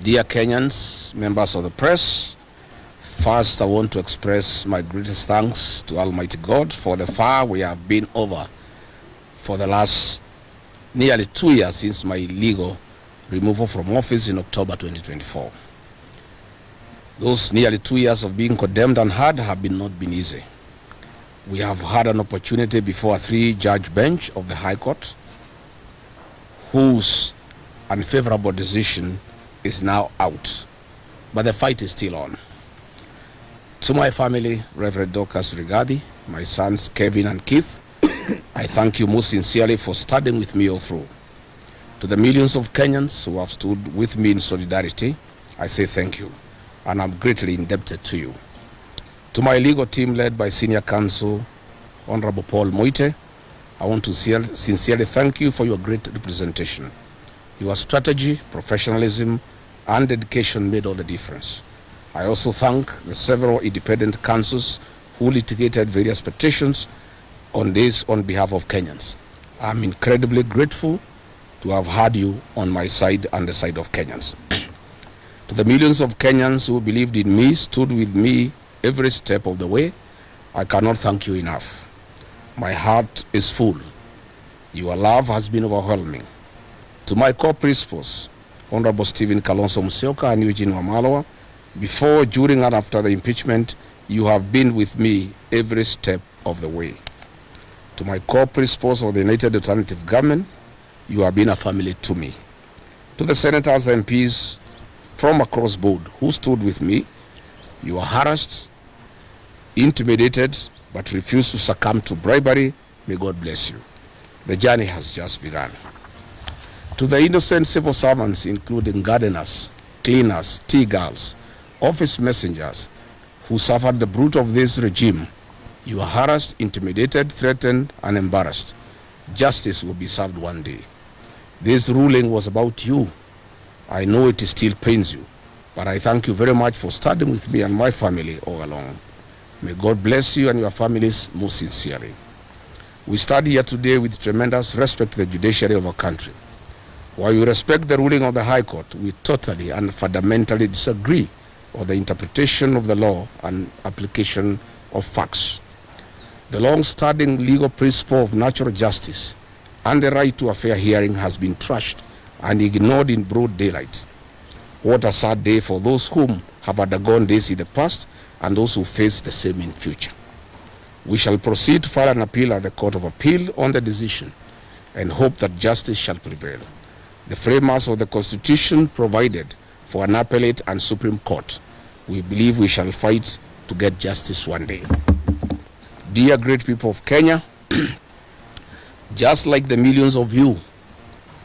Dear Kenyans, members of the press, first I want to express my greatest thanks to Almighty God for the far we have been over for the last nearly 2 years since my legal removal from office in October 2024. Those nearly 2 years of being condemned and hard have not been easy. We have had an opportunity before a 3-judge bench of the High Court, whose unfavorable decision is now out, but the fight is still on. To my family, Reverend Dorcas Rigadhi, my sons Kevin and Keith, I thank you most sincerely for standing with me all through. To the millions of Kenyans who have stood with me in solidarity, I say thank you, and I'm greatly indebted to you. To my legal team led by Senior Counsel Honorable Paul Moite, I want to sincerely thank you for your great representation. Your strategy, professionalism, and dedication made all the difference. I also thank the several independent counsels who litigated various petitions on this on behalf of Kenyans. I'm incredibly grateful to have had you on my side and the side of Kenyans. To the millions of Kenyans who believed in me, stood with me every step of the way, I cannot thank you enough. My heart is full. Your love has been overwhelming. To my core principals, Honorable Stephen Kalonzo Musyoka and Eugene Wamalwa, before, during, and after the impeachment, you have been with me every step of the way. To my core principals of the United Alternative Government, you have been a family to me. To the senators and MPs from across board who stood with me, you were harassed, intimidated, but refused to succumb to bribery. May God bless you. The journey has just begun. To the innocent civil servants, including gardeners, cleaners, tea girls, office messengers, who suffered the brunt of this regime, you are harassed, intimidated, threatened, and embarrassed. Justice will be served one day. This ruling was about you. I know it still pains you, but I thank you very much for standing with me and my family all along. May God bless you and your families most sincerely. We stand here today with tremendous respect to the judiciary of our country. While we respect the ruling of the High Court, we totally and fundamentally disagree on the interpretation of the law and application of facts. The long-standing legal principle of natural justice and the right to a fair hearing has been trashed and ignored in broad daylight. What a sad day for those whom have undergone this in the past and those who face the same in future. We shall proceed to file an appeal at the Court of Appeal on the decision and hope that justice shall prevail. The framers of the Constitution provided for an appellate and Supreme Court. We believe we shall fight to get justice one day. Dear great people of Kenya, just like the millions of you,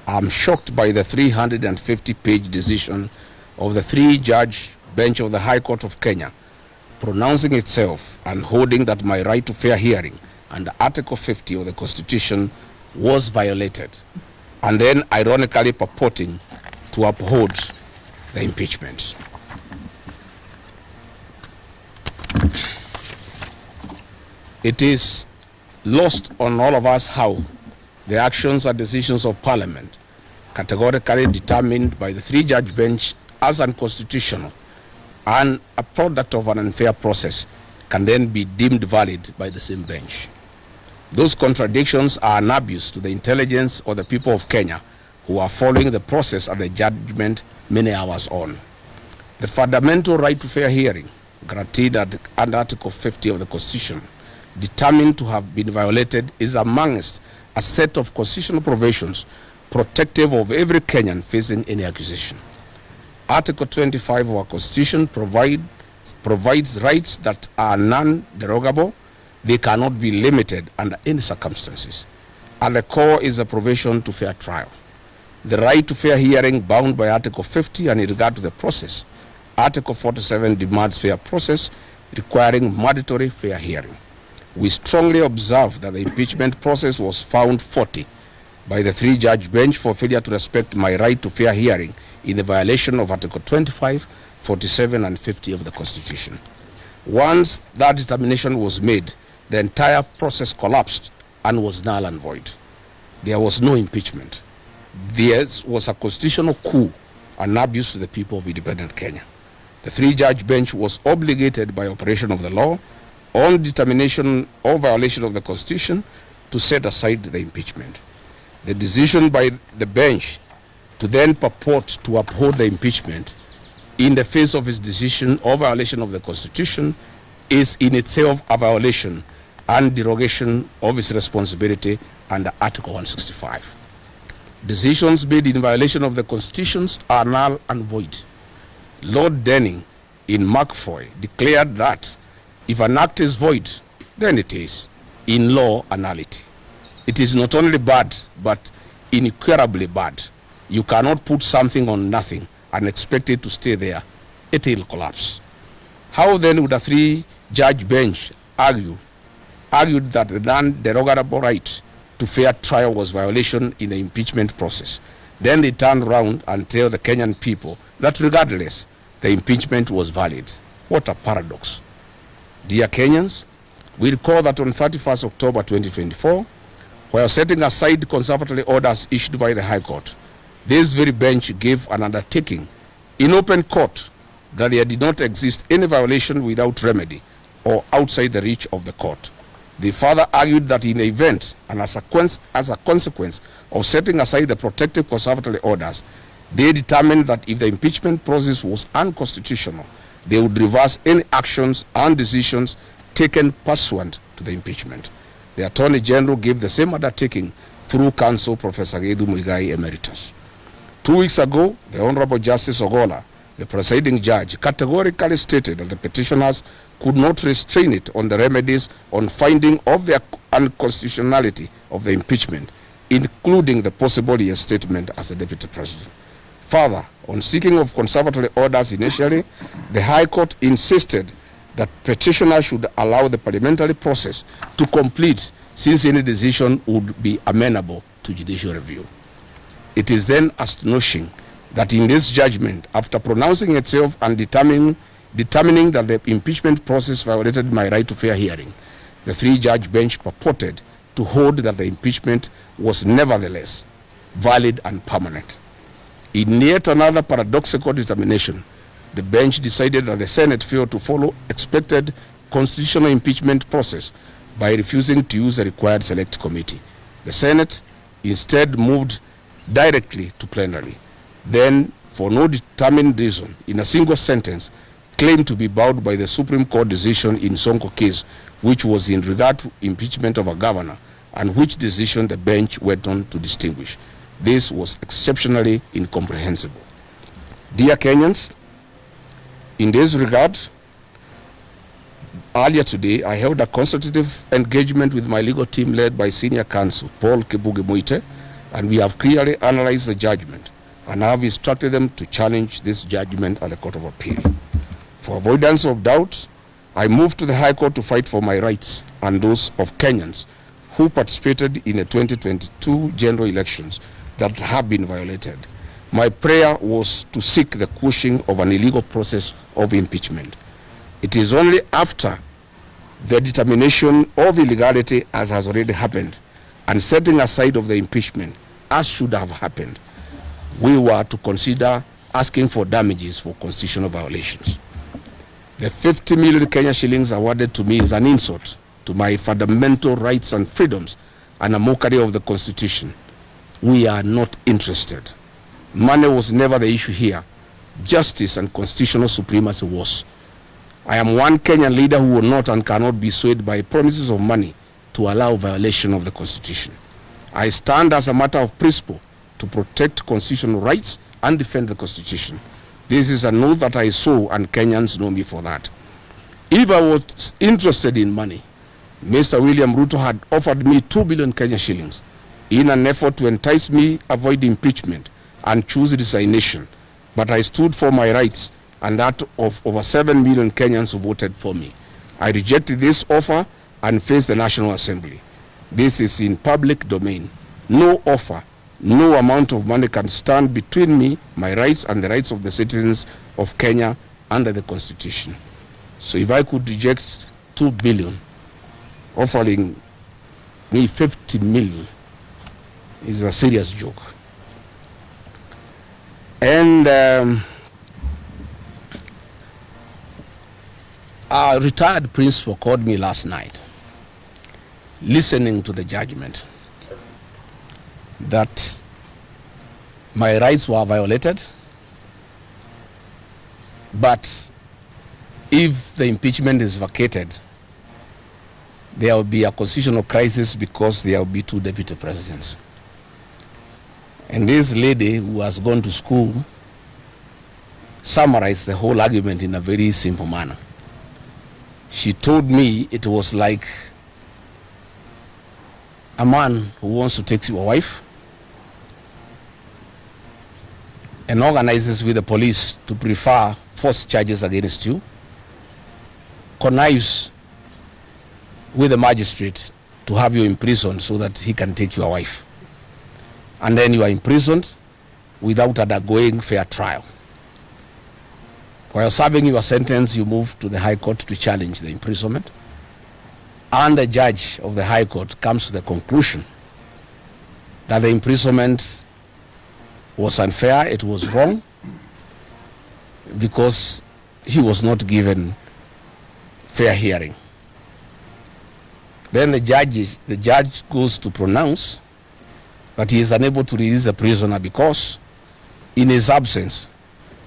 I'm shocked by the 350-page decision of the 3-judge bench of the High Court of Kenya, pronouncing itself and holding that my right to fair hearing under Article 50 of the Constitution was violated, and then ironically purporting to uphold the impeachment. It is lost on all of us how the actions and decisions of Parliament, categorically determined by the 3-judge bench as unconstitutional and a product of an unfair process, can then be deemed valid by the same bench. Those contradictions are an abuse to the intelligence of the people of Kenya who are following the process and the judgment many hours on. The fundamental right to fair hearing, guaranteed under Article 50 of the Constitution, determined to have been violated, is amongst a set of constitutional provisions protective of every Kenyan facing any accusation. Article 25 of our Constitution provides rights that are non-derogable. They cannot be limited under any circumstances. And the core is a provision to fair trial. The right to fair hearing bound by Article 50, and in regard to the process, Article 47 demands fair process requiring mandatory fair hearing. We strongly observe that the impeachment process was found faulty by the 3-judge bench for failure to respect my right to fair hearing in the violation of Article 25, 47, and 50 of the Constitution. Once that determination was made, the entire process collapsed and was null and void. There was no impeachment. There was a constitutional coup and abuse to the people of independent Kenya. The three-judge bench was obligated by operation of the law on determination or violation of the Constitution to set aside the impeachment. The decision by the bench to then purport to uphold the impeachment in the face of its decision or violation of the Constitution is in itself a violation and derogation of its responsibility under Article 165. Decisions made in violation of the Constitutions are null and void. Lord Denning in McFoy declared that if an act is void, then it is, in law, a nullity. It is not only bad, but incurably bad. You cannot put something on nothing and expect it to stay there. It will collapse. How then would a three-judge bench argued that the non-derogable right to fair trial was violation in the impeachment process? Then they turned around and tell the Kenyan people that regardless, the impeachment was valid. What a paradox. Dear Kenyans, we recall that on 31st October 2024, while setting aside conservatory orders issued by the High Court, this very bench gave an undertaking in open court that there did not exist any violation without remedy or outside the reach of the court. They further argued that in the event and as a consequence of setting aside the protective conservatory orders, they determined that if the impeachment process was unconstitutional, they would reverse any actions and decisions taken pursuant to the impeachment. The Attorney General gave the same undertaking through counsel Professor Rigadhi Muigai Emeritus. 2 weeks ago, the Honorable Justice Ogola, the presiding judge, categorically stated that the petitioners could not restrain it on the remedies on finding of the unconstitutionality of the impeachment, including the possible reinstatement as a deputy president. Further, on seeking of conservatory orders initially, the High Court insisted that petitioners should allow the parliamentary process to complete, since any decision would be amenable to judicial review. It is then astonishing that in this judgment, after pronouncing itself and determining that the impeachment process violated my right to fair hearing, the three-judge bench purported to hold that the impeachment was nevertheless valid and permanent. In yet another paradoxical determination, the bench decided that the Senate failed to follow expected constitutional impeachment process by refusing to use the required select committee. The Senate instead moved directly to plenary. Then, for no determined reason, in a single sentence, claimed to be bound by the Supreme Court decision in Sonko case, which was in regard to impeachment of a governor, and which decision the bench went on to distinguish. This was exceptionally incomprehensible. Dear Kenyans, in this regard, earlier today, I held a consultative engagement with my legal team led by Senior Counsel Paul Kibuge Muite, and we have clearly analyzed the judgment and have instructed them to challenge this judgment at the Court of Appeal. For avoidance of doubt, I moved to the High Court to fight for my rights and those of Kenyans who participated in the 2022 general elections that have been violated. My prayer was to seek the quashing of an illegal process of impeachment. It is only after the determination of illegality, as has already happened, and setting aside of the impeachment, as should have happened, we were to consider asking for damages for constitutional violations. The 50 million Kenya shillings awarded to me is an insult to my fundamental rights and freedoms and a mockery of the Constitution. We are not interested. Money was never the issue here. Justice and constitutional supremacy was. I am one Kenyan leader who will not and cannot be swayed by promises of money to allow violation of the Constitution. I stand as a matter of principle to protect constitutional rights and defend the Constitution. This is an oath that I sow, and Kenyans know me for that. If I was interested in money, Mr. William Ruto had offered me 2 billion Kenya shillings in an effort to entice me avoid impeachment and choose resignation. But I stood for my rights and that of over 7 million Kenyans who voted for me. I rejected this offer and faced the National Assembly. This is in public domain. No offer, no amount of money can stand between me, my rights, and the rights of the citizens of Kenya under the Constitution. So if I could reject 2 billion, offering me 50 million is a serious joke. And a retired principal called me last night, listening to the judgment, that my rights were violated, but if the impeachment is vacated, there will be a constitutional crisis because there will be 2 deputy presidents. And this lady who has gone to school summarized the whole argument in a very simple manner. She told me it was like a man who wants to take your wife and organizes with the police to prefer false charges against you, connives with the magistrate to have you imprisoned so that he can take your wife. And then you are imprisoned without undergoing fair trial. While serving your sentence, you move to the High Court to challenge the imprisonment. And the judge of the High Court comes to the conclusion that the imprisonment was unfair, it was wrong, because he was not given fair hearing. Then the judge goes to pronounce that he is unable to release the prisoner because in his absence,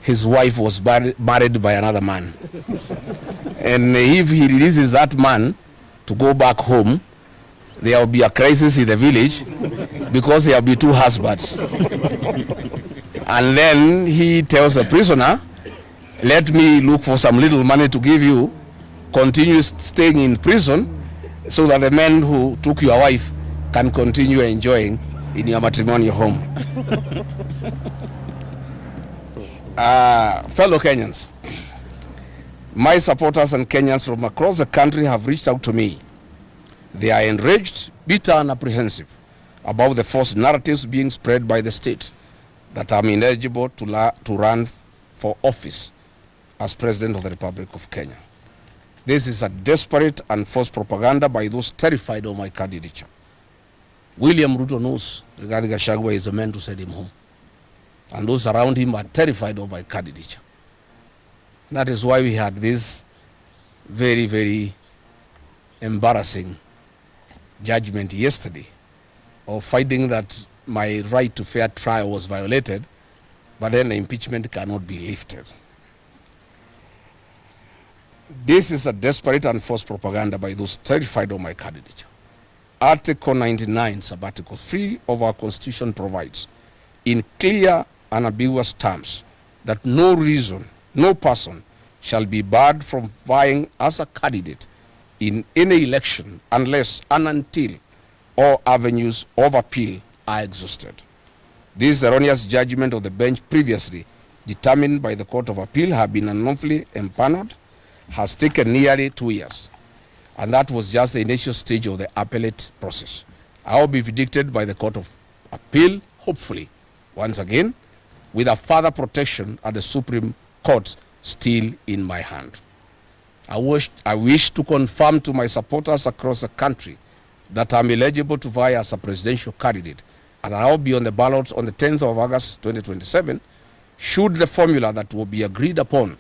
his wife was married by another man. And if he releases that man to go back home, there will be a crisis in the village because there will be 2 husbands. And then he tells the prisoner, let me look for some little money to give you, continue staying in prison so that the men who took your wife can continue enjoying in your matrimonial home. Fellow Kenyans, my supporters and Kenyans from across the country have reached out to me. They are enraged, bitter, and apprehensive about the false narratives being spread by the state that I'm ineligible to run for office as President of the Republic of Kenya. This is a desperate and false propaganda by those terrified of my candidature. William Ruto knows Rigadhi Gachagua is the man to send him home. And those around him are terrified of my candidature. That is why we had this very, very embarrassing judgment yesterday of finding that my right to fair trial was violated, but then the impeachment cannot be lifted. This is a desperate and false propaganda by those terrified of my candidature. Article 99, Sub-Article 3 of our Constitution provides, in clear and ambiguous terms, that no person shall be barred from vying as a candidate in any election unless and until all avenues of appeal are exhausted. This erroneous judgment of the bench previously determined by the Court of Appeal have been unlawfully empaneled has taken nearly 2 years. And that was just the initial stage of the appellate process. I will be vindicated by the Court of Appeal, hopefully, once again, with a further protection at the Supreme Court still in my hand. I wish to confirm to my supporters across the country that I'm eligible to vie as a presidential candidate and that I'll be on the ballot on the 10th of August 2027 should the formula that will be agreed upon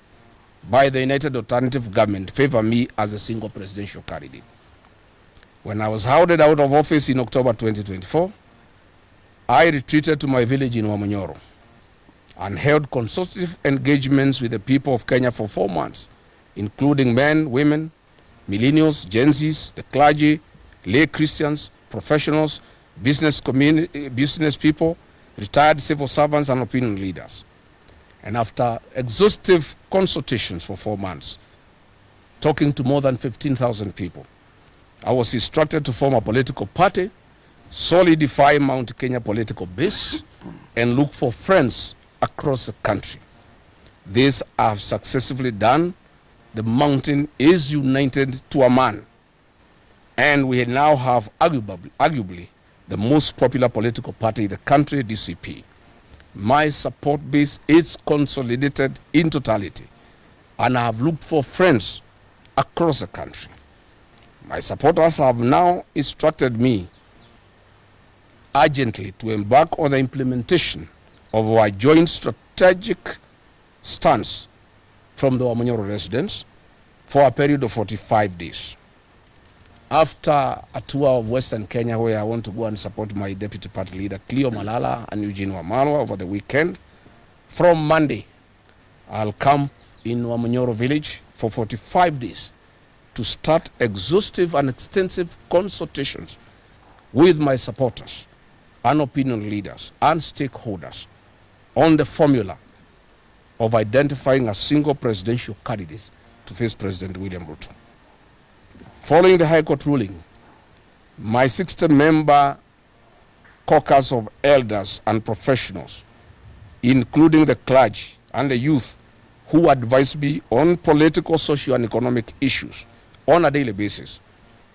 by the United Alternative Government favor me as a single presidential candidate. When I was hounded out of office in October 2024, I retreated to my village in Wamonyoro and held consultative engagements with the people of Kenya for 4 months, including men, women, millennials, Gen Zs, the clergy, lay Christians, professionals, business people, retired civil servants, and opinion leaders. And after exhaustive consultations for 4 months, talking to more than 15,000 people, I was instructed to form a political party, solidify Mount Kenya political base, and look for friends across the country. This I have successfully done. The mountain is united to a man, and we now have arguably the most popular political party in the country, DCP. My support base is consolidated in totality, and I have looked for friends across the country. My supporters have now instructed me urgently to embark on the implementation of our joint strategic stance from the Wamanyoro residents for a period of 45 days. After a tour of Western Kenya, where I want to go and support my deputy party leader, Cleo Malala and Eugene Wamalwa over the weekend, from Monday, I'll camp in Wamanyoro village for 45 days to start exhaustive and extensive consultations with my supporters and opinion leaders and stakeholders on the formula of identifying a single presidential candidate to face President William Ruto. Following the High Court ruling, my 60-member caucus of elders and professionals, including the clergy and the youth who advise me on political, social, and economic issues on a daily basis,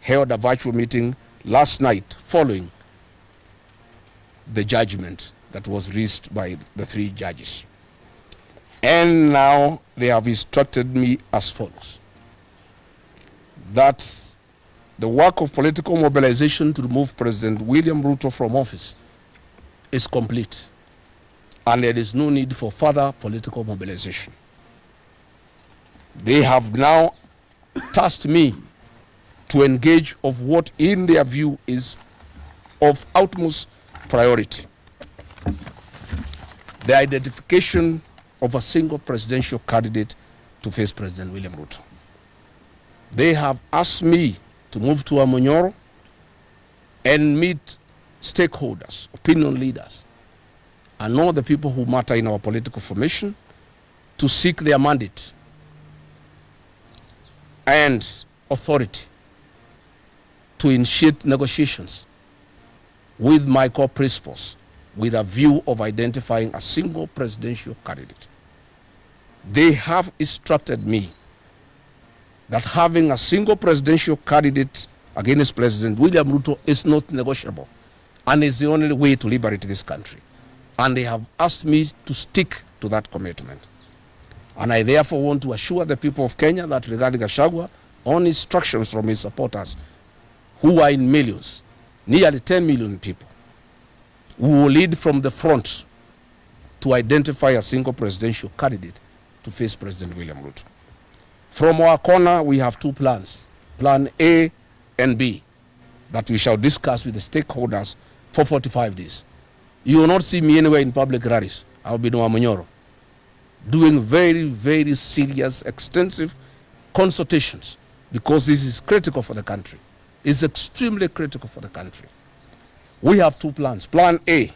held a virtual meeting last night following the judgment that was reached by the 3 judges. And now they have instructed me as follows: that the work of political mobilization to remove President William Ruto from office is complete, and there is no need for further political mobilization. They have now tasked me to engage of what in their view is of utmost priority: the identification of a single presidential candidate to face President William Ruto. They have asked me to move to Wamanyoro and meet stakeholders, opinion leaders, and all the people who matter in our political formation to seek their mandate and authority to initiate negotiations with my core principles with a view of identifying a single presidential candidate. They have instructed me that having a single presidential candidate against President William Ruto is not negotiable and is the only way to liberate this country. And they have asked me to stick to that commitment. And I therefore want to assure the people of Kenya that Rigadhi Gachagua, on instructions from his supporters, who are in millions, nearly 10 million people, who will lead from the front to identify a single presidential candidate to face President William Ruto. From our corner, we have 2 plans, Plan A and B, that we shall discuss with the stakeholders for 45 days. You will not see me anywhere in public rallies. I will be in Wamanyoro, doing very, very serious, extensive consultations, because this is critical for the country. It's extremely critical for the country. We have 2 plans. Plan A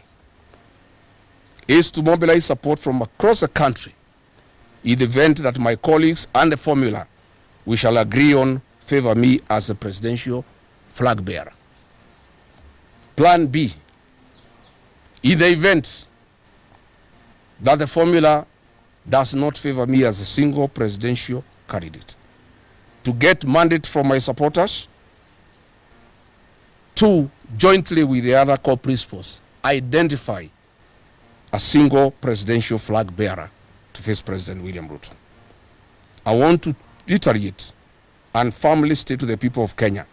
is to mobilize support from across the country in the event that my colleagues and the formula we shall agree on favor me as the presidential flag bearer. Plan B, in the event that the formula does not favor me as a single presidential candidate, to get mandate from my supporters to, jointly with the other core principles, identify a single presidential flag bearer to face President William Ruto. I want to reiterate and firmly state to the people of Kenya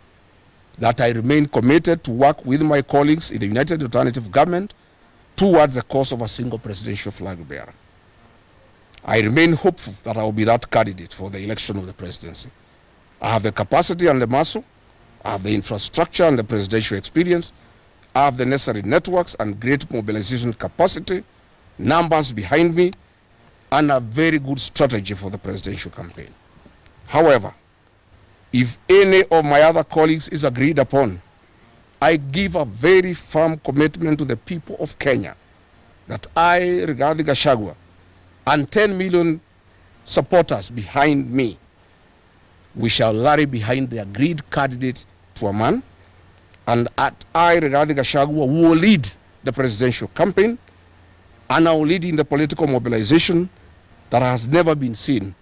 that I remain committed to work with my colleagues in the United Alternative Government towards the cause of a single presidential flag bearer. I remain hopeful that I will be that candidate for the election of the presidency. I have the capacity and the muscle, I have the infrastructure and the presidential experience, I have the necessary networks and great mobilization capacity, numbers behind me, and a very good strategy for the presidential campaign. However, if any of my other colleagues is agreed upon, I give a very firm commitment to the people of Kenya that I, Rigadhi Gachagua, and 10 million supporters behind me, we shall rally behind the agreed candidate to a man, and I, Rigadhi Gachagua, will lead the presidential campaign, and I will lead in the political mobilization that has never been seen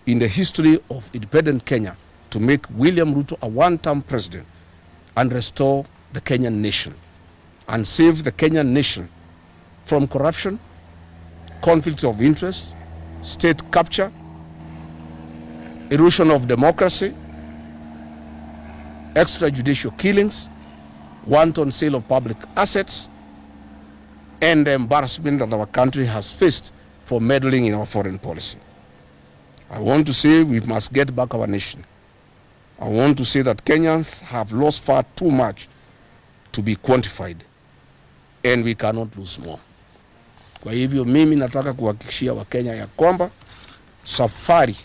in the history of independent Kenya to make William Ruto a one-term president and restore the Kenyan nation and save the Kenyan nation from corruption, conflicts of interest, state capture, erosion of democracy, extrajudicial killings, wanton sale of public assets, and the embarrassment that our country has faced for meddling in our foreign policy. I want to say we must get back our nation. I want to say that Kenyans have lost far too much to be quantified, and we cannot lose more. Kwa hivyo mimi nataka kuhakikishia Wakenya ya kwamba safari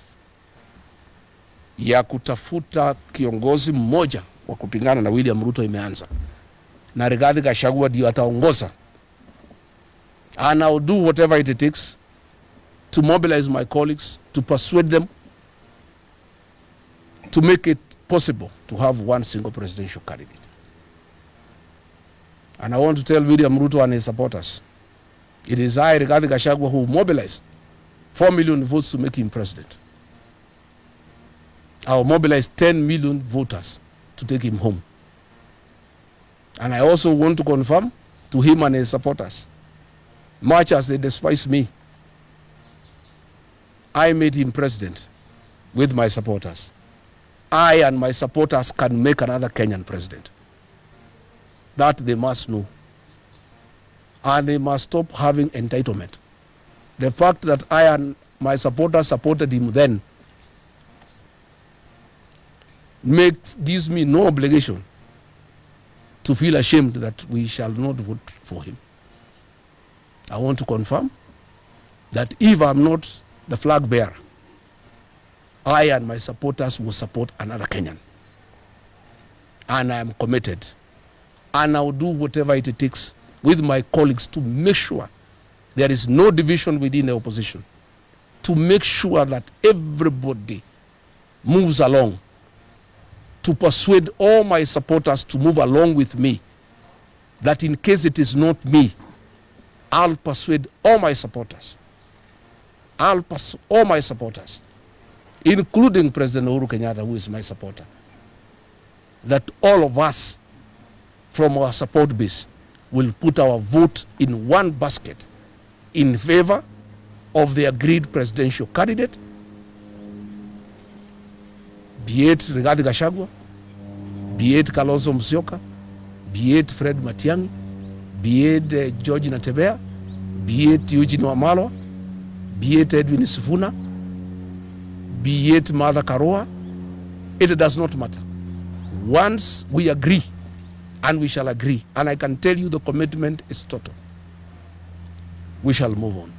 ya kutafuta kiongozi mmoja wa kupingana na William Ruto imeanza, na Rigadhi Gachagua ndio ataongoza. And I'll do whatever it takes to mobilize my colleagues, to persuade them, to make it possible to have one single presidential candidate. And I want to tell William Ruto and his supporters, it is I, Rigadhi Gachagua, who mobilized 4 million votes to make him president. I will mobilize 10 million voters to take him home. And I also want to confirm to him and his supporters, much as they despise me, I made him president with my supporters. I and my supporters can make another Kenyan president. That they must know. And they must stop having entitlement. The fact that I and my supporters supported him then gives me no obligation to feel ashamed that we shall not vote for him. I want to confirm that if I'm not the flag bearer, I and my supporters will support another Kenyan. And I am committed. And I will do whatever it takes with my colleagues to make sure there is no division within the opposition, to make sure that everybody moves along, to persuade all my supporters to move along with me, that in case it is not me, I'll persuade all my supporters. All my supporters, including President Uhuru Kenyatta, who is my supporter, that all of us from our support base will put our vote in one basket in favor of the agreed presidential candidate, be it Rigadhi Gachagua, be it Kalonzo Musyoka, be it Fred Matiang'i, be it George Natebea, be it Eugene Wamalwa, be it Edwin Sifuna, be it Martha Karua, it does not matter. Once we agree, and we shall agree, and I can tell you the commitment is total, we shall move on.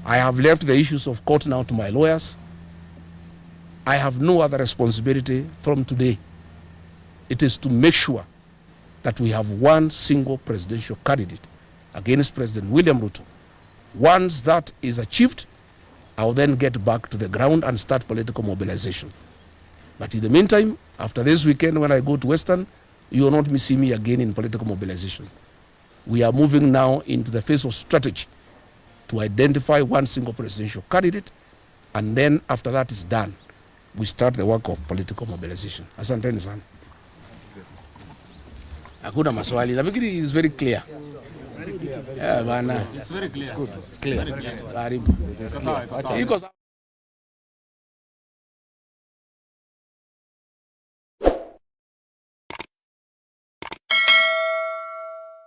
I have left the issues of court now to my lawyers. I have no other responsibility from today. It is to make sure that we have one single presidential candidate against President William Ruto. Once that is achieved, I will then get back to the ground and start political mobilization. But in the meantime, after this weekend when I go to Western, you will not see me again in political mobilization. We are moving now into the phase of strategy to identify one single presidential candidate, and then after that is done, we start the work of political mobilization. Asanteni sana. Hakuna maswali. Nafikiri is very clear. Yeah, bana. It's very clear. It's clear. It's clear.